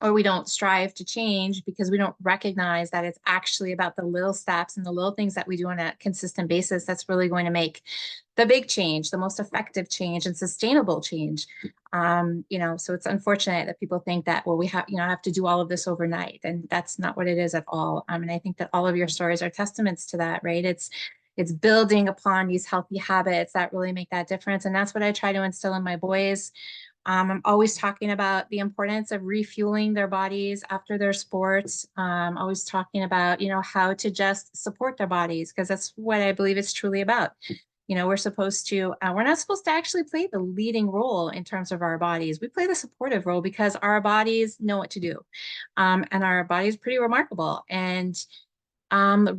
or we don't strive to change because we don't recognize that it's actually about the little steps and the little things that we do on a consistent basis that's really going to make the big change, the most effective change and sustainable change. So it's unfortunate that people think that, well, we have, I have to do all of this overnight, and that's not what it is at all. And I think that all of your stories are testaments to that, right? It's building upon these healthy habits that really make that difference. And that's what I try to instill in my boys. I'm always talking about the importance of refueling their bodies after their sports. Always talking about, how to just support their bodies, because that's what I believe it's truly about. We're not supposed to actually play the leading role in terms of our bodies. We play the supportive role because our bodies know what to do. And our body is pretty remarkable. And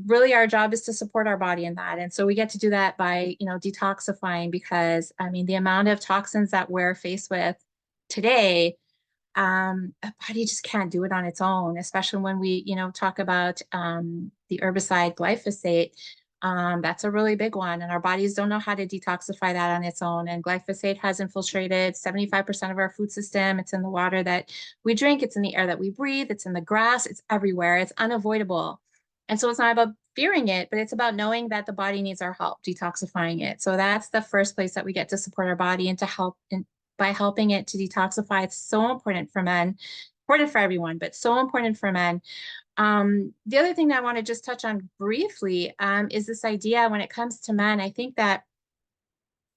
really our job is to support our body in that. And so we get to do that by, detoxifying, because the amount of toxins that we're faced with today, a body just can't do it on its own, especially when we, talk about the herbicide glyphosate. That's a really big one. And our bodies don't know how to detoxify that on its own. And glyphosate has infiltrated 75% of our food system. It's in the water that we drink. It's in the air that we breathe. It's in the grass. It's everywhere. It's unavoidable. And so it's not about fearing it, but it's about knowing that the body needs our help detoxifying it. So that's the first place that we get to support our body and to help. And by helping it to detoxify, it's so important for men, important for everyone, but so important for men. The other thing that I want to just touch on briefly is this idea when it comes to men. I think that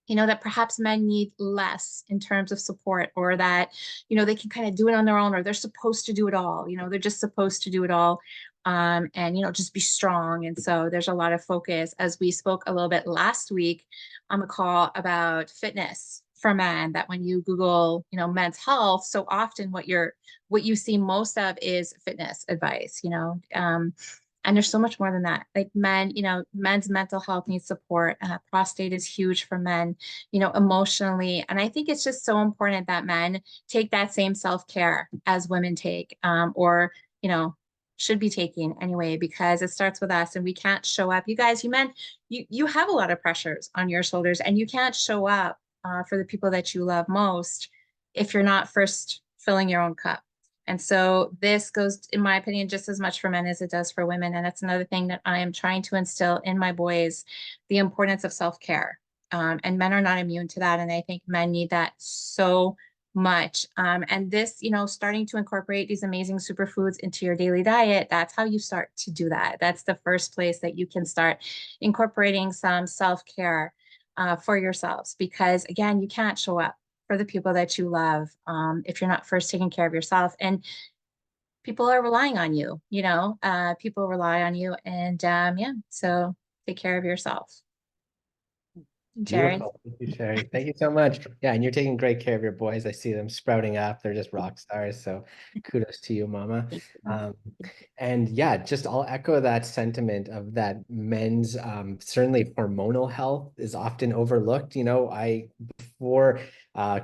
that perhaps men need less in terms of support, or that, they can kind of do it on their own, or they're supposed to do it all. They're just supposed to do it all. And, just be strong. And so there's a lot of focus, as we spoke a little bit last week on the call, about fitness for men, that when you Google, men's health, so often what you see most of is fitness advice, and there's so much more than that. Like men, men's mental health needs support. Prostate is huge for men, emotionally. And I think it's just so important that men take that same self-care as women take, or, should be taking anyway, because it starts with us, and we can't show up. You guys, you men, you have a lot of pressures on your shoulders, and you can't show up for the people that you love most if you're not first filling your own cup. And so this goes, in my opinion, just as much for men as it does for women. And that's another thing that I am trying to instill in my boys, the importance of self-care. And men are not immune to that. And I think men need that so much. And this, starting to incorporate these amazing superfoods into your daily diet, that's how you start to do that. That's the first place that you can start incorporating some self-care for yourselves, because again, you can't show up for the people that you love if you're not first taking care of yourself. And people are relying on you, people rely on you. And so take care of yourself. Jared. Beautiful. Thank you, Sherry. Thank you so much. Yeah, and you're taking great care of your boys. I see them sprouting up. They're just rock stars. So kudos to you, Mama. And yeah, just I'll echo that sentiment of that men's certainly hormonal health is often overlooked. Before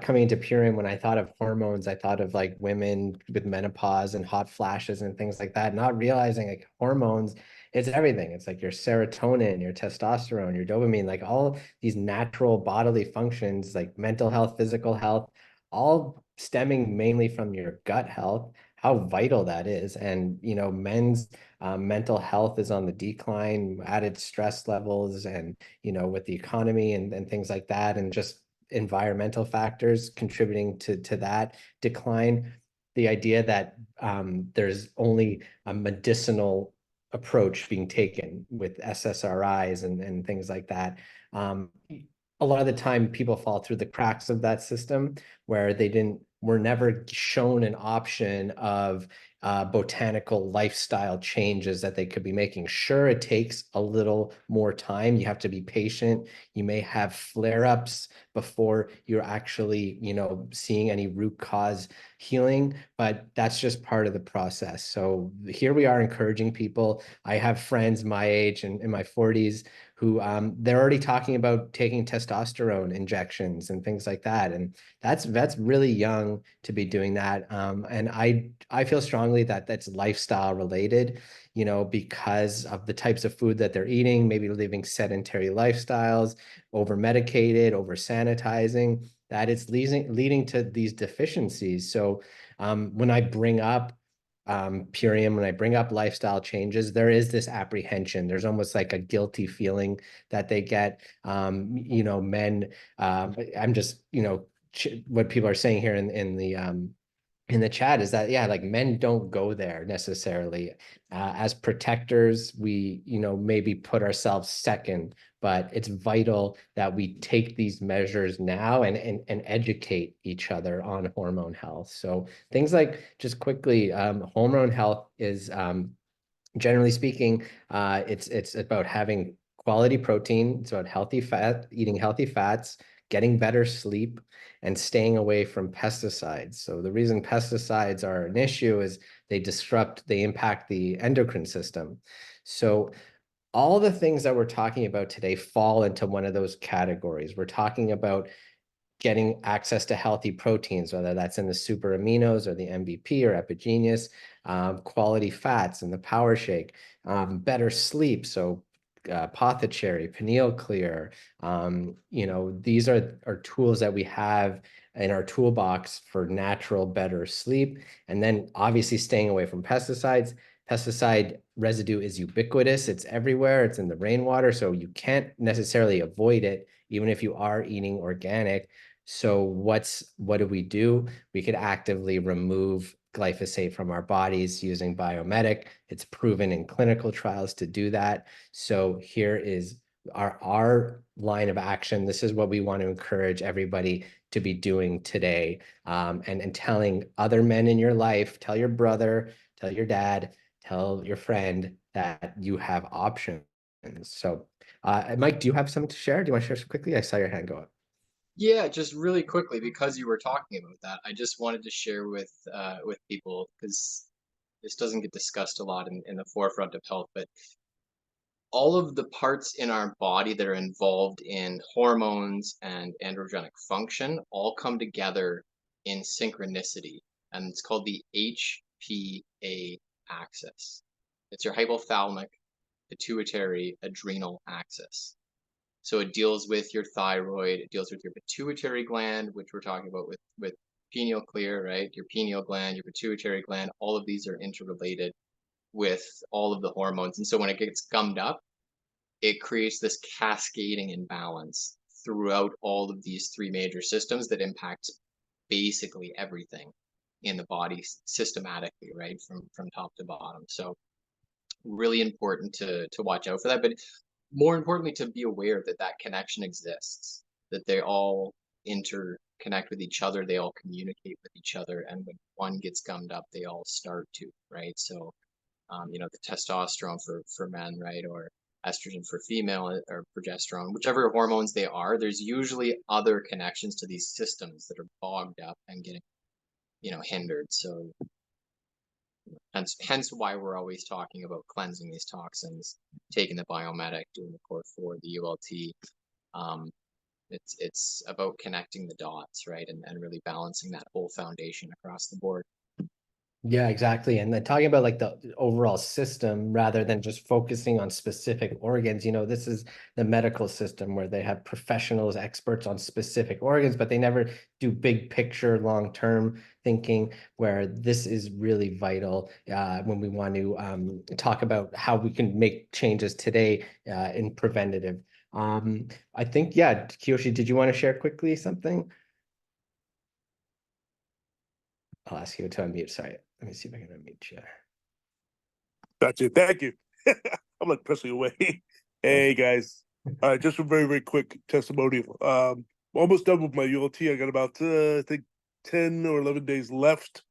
coming into Purium, when I thought of hormones, I thought of like women with menopause and hot flashes and things like that, not realizing like hormones, it's everything. It's like your serotonin, your testosterone, your dopamine, like all these natural bodily functions, like mental health, physical health, all stemming mainly from your gut health, how vital that is. And, you know, men's mental health is on the decline, added stress levels, and, you know, with the economy and things like that, and just environmental factors contributing to that decline. The idea that there's only a medicinal approach being taken with SSRIs and things like that. A lot of the time people fall through the cracks of that system where were never shown an option of botanical lifestyle changes that they could be making. Sure, it takes a little more time. You have to be patient. You may have flare-ups before you're actually, you know, seeing any root cause healing, but that's just part of the process. So here we are encouraging people. I have friends my age and in my 40s who they're already talking about taking testosterone injections and things like that. And that's really young to be doing that. And I feel strongly that that's lifestyle related, you know, because of the types of food that they're eating, maybe living sedentary lifestyles, over medicated, over sanitizing, that it's leading to these deficiencies. So when I bring up Purium, when I bring up lifestyle changes, there is this apprehension. There's almost like a guilty feeling that they get. You know, men, I'm just, you know, what people are saying here in the chat is that, yeah, like men don't go there necessarily. As protectors, we, you know, maybe put ourselves second, but it's vital that we take these measures now and educate each other on hormone health. So things like, just quickly, hormone health is, generally speaking, it's about having quality protein. It's about healthy fat, eating healthy fats, getting better sleep, and staying away from pesticides. So the reason pesticides are an issue is they impact the endocrine system. So all the things that we're talking about today fall into one of those categories. We're talking about getting access to healthy proteins, whether that's in the super aminos or the MVP or Epigenus, quality fats in the Power Shake, better sleep. So Apothecary, Pineal Clear, you know, these are tools that we have in our toolbox for natural, better sleep. And then obviously staying away from pesticides. Pesticide residue is ubiquitous. It's everywhere. It's in the rainwater. So you can't necessarily avoid it, even if you are eating organic. So what do? We could actively remove glyphosate from our bodies using Biomedic. It's proven in clinical trials to do that. So here is our line of action. This is what we want to encourage everybody to be doing today. And telling other men in your life, tell your brother, tell your dad, tell your friend that you have options. So Mike, do you have something to share? Do you want to share some quickly? I saw your hand go up. Yeah, just really quickly, because you were talking about that, I just wanted to share with people, because this doesn't get discussed a lot in the forefront of health, but all of the parts in our body that are involved in hormones and androgenic function all come together in synchronicity, and it's called the HPA axis. It's your hypothalamic, pituitary, adrenal axis. So it deals with your thyroid, it deals with your pituitary gland, which we're talking about with pineal clear, right? Your pineal gland, your pituitary gland, all of these are interrelated with all of the hormones. And so when it gets gummed up, it creates this cascading imbalance throughout all of these three major systems that impacts basically everything in the body systematically, right? From top to bottom. So really important to watch out for that. But more importantly, to be aware that that connection exists, that they all interconnect with each other, they all communicate with each other, and when one gets gummed up, they all start to, right? So, you know, the testosterone for men, right, or estrogen for female, or progesterone, whichever hormones they are, there's usually other connections to these systems that are bogged up and getting, you know, hindered. So hence why we're always talking about cleansing these toxins, taking the Biomedic, doing the Core 4, the ULT, It's about connecting the dots, right? And really balancing that whole foundation across the board. Yeah, exactly. And then talking about like the overall system rather than just focusing on specific organs, this is the medical system where they have professionals, experts on specific organs, but they never do big picture, long-term thinking, where this is really vital when we want to talk about how we can make changes today in preventative. I think, yeah, Kiyoshi, did you want to share quickly something? I'll ask you to unmute. Sorry. Let me see if I can unmute you. Gotcha. Thank you. I'm like pressing away. Hey guys. Just a very, very quick testimonial. Almost done with my ULT. I got about I think 10 or 11 days left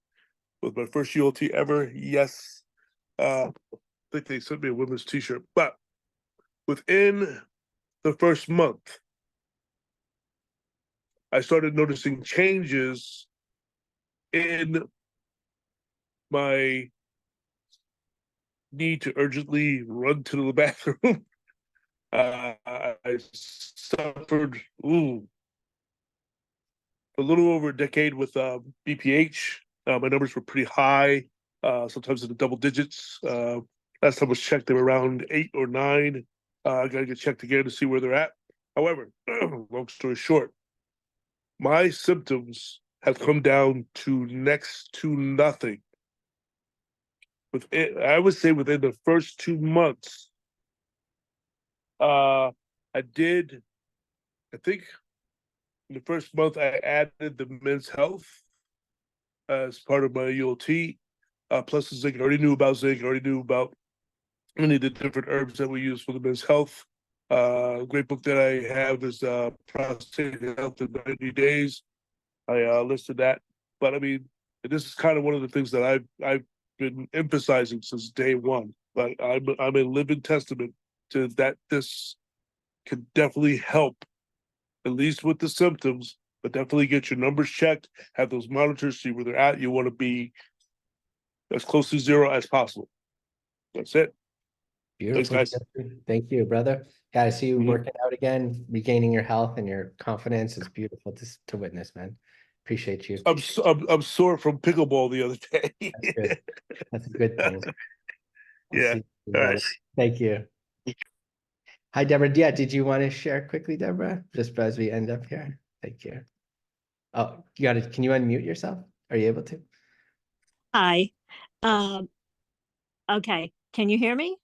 with my first ULT ever. Yes. I think they sent me a women's t-shirt. But within the first month, I started noticing changes in my need to urgently run to the bathroom. I suffered a little over a decade with BPH. My numbers were pretty high, sometimes in the double digits. Last time I was checked, they were around 8 or 9. I got to get checked again to see where they're at. However, long story short, my symptoms have come down to next to nothing. I would say within the first 2 months, I think in the first month I added the men's health as part of my ULT. Plus the zinc. I already knew about zinc. I already knew about many of the different herbs that we use for the men's health. A great book that I have is Prostate Health in 90 Days. I listed that. But I mean, this is kind of one of the things that I've been emphasizing since day one. But I'm a living testament to that. This can definitely help, at least with the symptoms, but definitely get your numbers checked, have those monitors, see where they're at. You want to be as close to 0 as possible. That's it. Beautiful. Thanks, guys. Thank you, brother. Yeah, I see you Mhm. working out again, regaining your health and your confidence. It's beautiful to witness, man. Appreciate you. I'm sore from pickleball the other day. That's good. That's a good thing. I'll Yeah. see you, All brother. right. Thank you. Hi, Deborah. Yeah, did you want to share quickly, Deborah? Just as we end up here. Thank you. Oh, you got it. Can you unmute yourself? Are you able to? Hi. Okay. Can you hear me?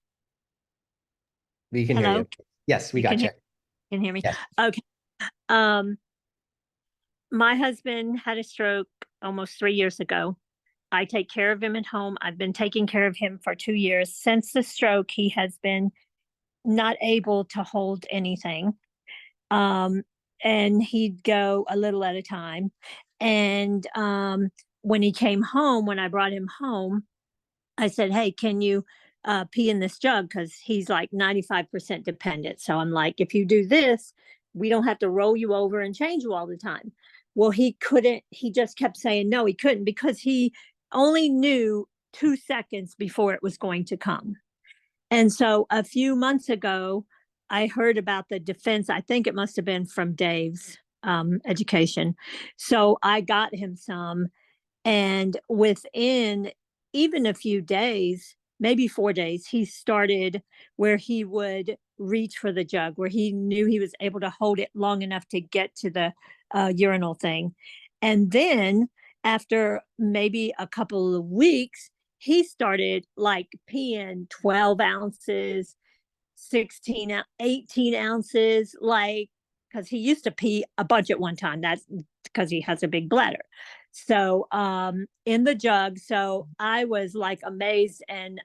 We can hear Hello? you. Yes, we You got can you. Can hear me? Yes. Okay. My husband had a stroke almost 3 years ago. I take care of him at home. I've been taking care of him for 2 years. Since the stroke, he has been not able to hold anything. And he'd go a little at a time. And when he came home, when I brought him home, I said, "Hey, can you pee in this jug?" Because he's like 95% dependent. So I'm like, if you do this, we don't have to roll you over and change you all the time. Well, he couldn't. He just kept saying no, he couldn't, because he only knew 2 seconds before it was going to come. And so a few months ago, I heard about the defense. I think it must have been from Dave's education. So I got him some. And within even a few days, maybe 4 days, he started where he would reach for the jug, where he knew he was able to hold it long enough to get to the urinal thing. And then after maybe a couple of weeks, he started like peeing 12 ounces, 16, 18 ounces, like, because he used to pee a bunch at one time. That's because he has a big bladder. So in the jug. So I was like amazed, and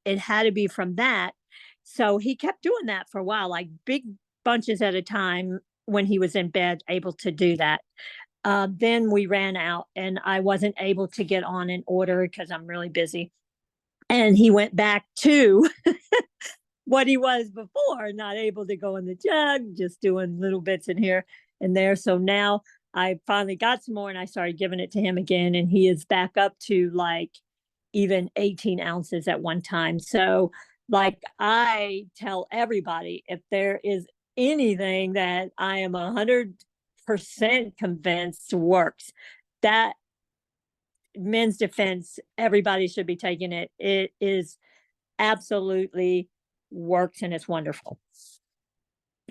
it had to be from that. So he kept doing that for a while, like big bunches at a time when he was in bed, able to do that. Then we ran out, and I wasn't able to get on an order because I'm really busy. And he went back to what he was before, not able to go in the jug, just doing little bits in here and there. So now I finally got some more, and I started giving it to him again, and he is back up to like even 18 ounces at one time. So like I tell everybody, if there is anything that I am 100% convinced works. That men's defense, everybody should be taking it. It is absolutely works and it's wonderful.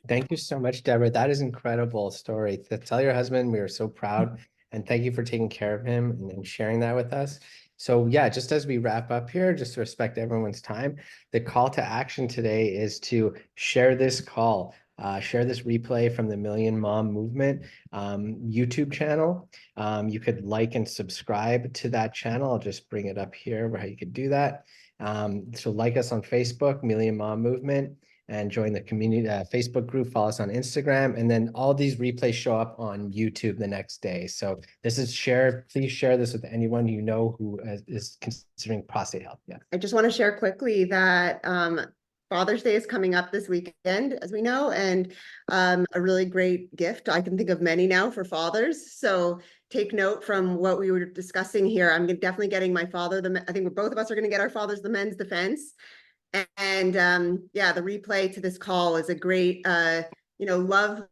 Thank you so much, Deborah. That is incredible story. Tell your husband we are so proud, and thank you for taking care of him and sharing that with us. So yeah, just as we wrap up here, just to respect everyone's time, the call to action today is to share this call, share this replay from the Million Mom Movement YouTube channel. You could like and subscribe to that channel. I'll just bring it up here where you could do that. So like us on Facebook, Million Mom Movement, and join the community Facebook group, follow us on Instagram, and then all these replays show up on YouTube the next day. So this is please share this with anyone you know who is considering prostate health. Yeah. I just want to share quickly that Father's Day is coming up this weekend, as we know, and a really great gift. I can think of many now for fathers. So take note from what we were discussing here. I'm definitely getting my father, I think both of us are going to get our fathers the men's defense. And yeah, the replay to this call is a great, love,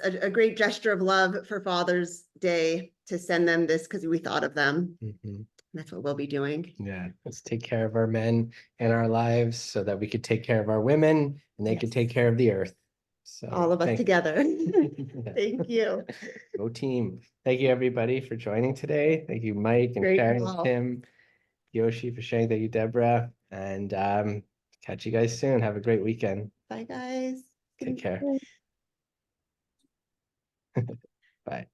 a great gesture of love for Father's Day to send them this because we thought of them. Mm-hmm. That's what we'll be doing. Yeah, let's take care of our men in our lives so that we could take care of our women and they could take care of the earth. So all of us together. Thank you. Go team. Thank you everybody for joining today. Thank you, Mike and Great Karen, call. Tim, Yoshi for sharing. Thank you, Deborah. And catch you guys soon. Have a great weekend. Bye, guys. Take care. Bye.